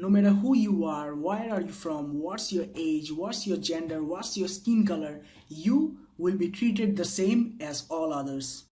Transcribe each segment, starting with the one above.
No matter who you are, where are you from, what's your age, what's your gender, what's your skin color, you will be treated the same as all others.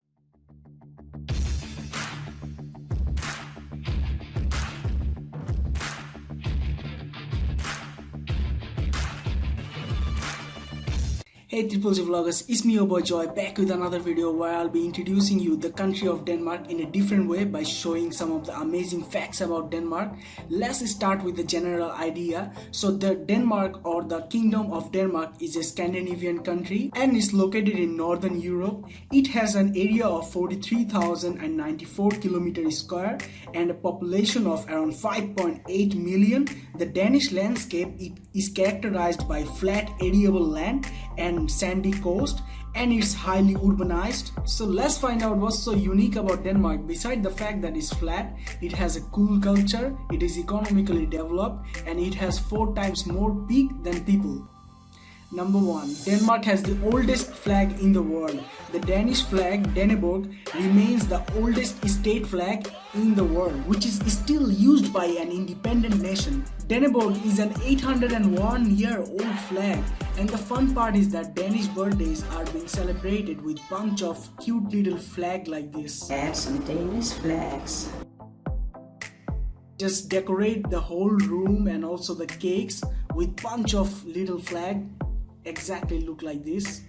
Hey Triple J Vloggers, it's me your boy Joy back with another video where I'll be introducing you the country of Denmark in a different way by showing some of the amazing facts about Denmark. Let's start with the general idea. So the Denmark or the Kingdom of Denmark is a Scandinavian country and is located in Northern Europe. It has an area of 43,094 kilometers square and a population of around 5.8 million. The Danish landscape is characterized by flat arable land and sandy coast, and it's highly urbanized. So let's find out what's so unique about Denmark. Besides the fact that it's flat, it has a cool culture, it is economically developed, and it has 4 times more pig than people. Number 1. Denmark has the oldest flag in the world. The Danish flag, Dannebrog, remains the oldest state flag in the world, which is still used by an independent nation. Dannebrog is an 801-year-old flag, and the fun part is that Danish birthdays are being celebrated with bunch of cute little flag like this. Add some Danish flags. Just decorate the whole room and also the cakes with bunch of little flag. Exactly look like this,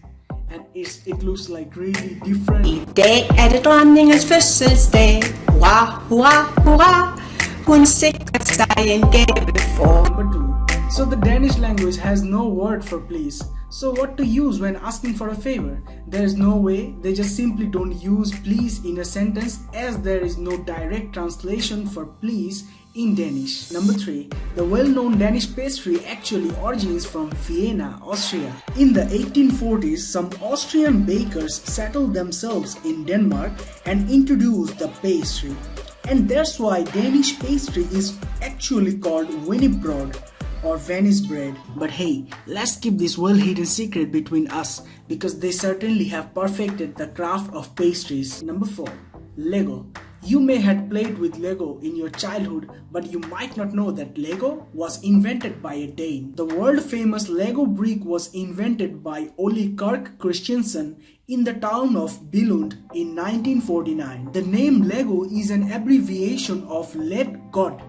and it looks like really different. I dag det dronningens fødselsdag. Hurra, hurra, hurra. Hun sikrer sig en gave for. Number 2. So the Danish language has no word for please. So what to use when asking for a favor? There is no way. They just simply don't use please in a sentence, as there is no direct translation for please in Danish. Number 3. The well-known Danish pastry actually originates from Vienna, Austria. In the 1840s, some Austrian bakers settled themselves in Denmark and introduced the pastry. And that's why Danish pastry is actually called Wienerbrød or Venice bread. But hey, let's keep this well-hidden secret between us, because they certainly have perfected the craft of pastries. Number 4. Lego. You may have played with Lego in your childhood, but you might not know that Lego was invented by a Dane. The world-famous Lego brick was invented by Ole Kirk Christiansen in the town of Billund in 1949. The name Lego is an abbreviation of Let God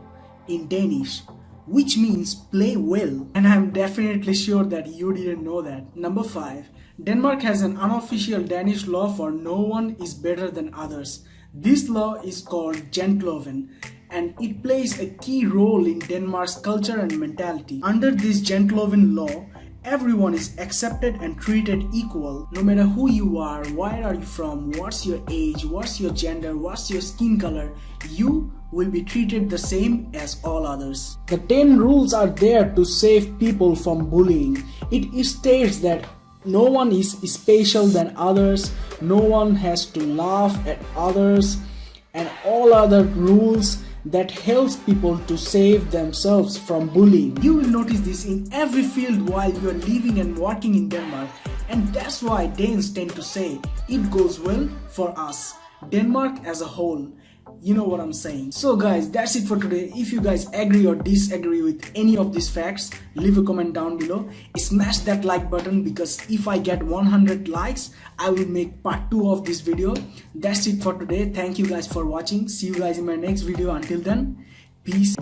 in Danish, which means play well, and I'm definitely sure that you didn't know that. Number 5. Denmark has an unofficial Danish law for no one is better than others. This law is called Janteloven, and it plays a key role in Denmark's culture and mentality. Under this Janteloven law, everyone is accepted and treated equal. No matter who you are, where are you from, what's your age, what's your gender, what's your skin color, you will be treated the same as all others. The 10 rules are there to save people from bullying. It states that no one is special than others, no one has to laugh at others, and all other rules that helps people to save themselves from bullying. You will notice this in every field while you are living and working in Denmark, and that's why Danes tend to say it goes well for us, Denmark as a whole. You know what I'm saying. So guys, that's it for today. If you guys agree or disagree with any of these facts, leave a comment down below. Smash that like button, because if I get 100 likes, I will make part 2 of this video. That's it for today. Thank you guys for watching. See you guys in my next video. Until then, peace.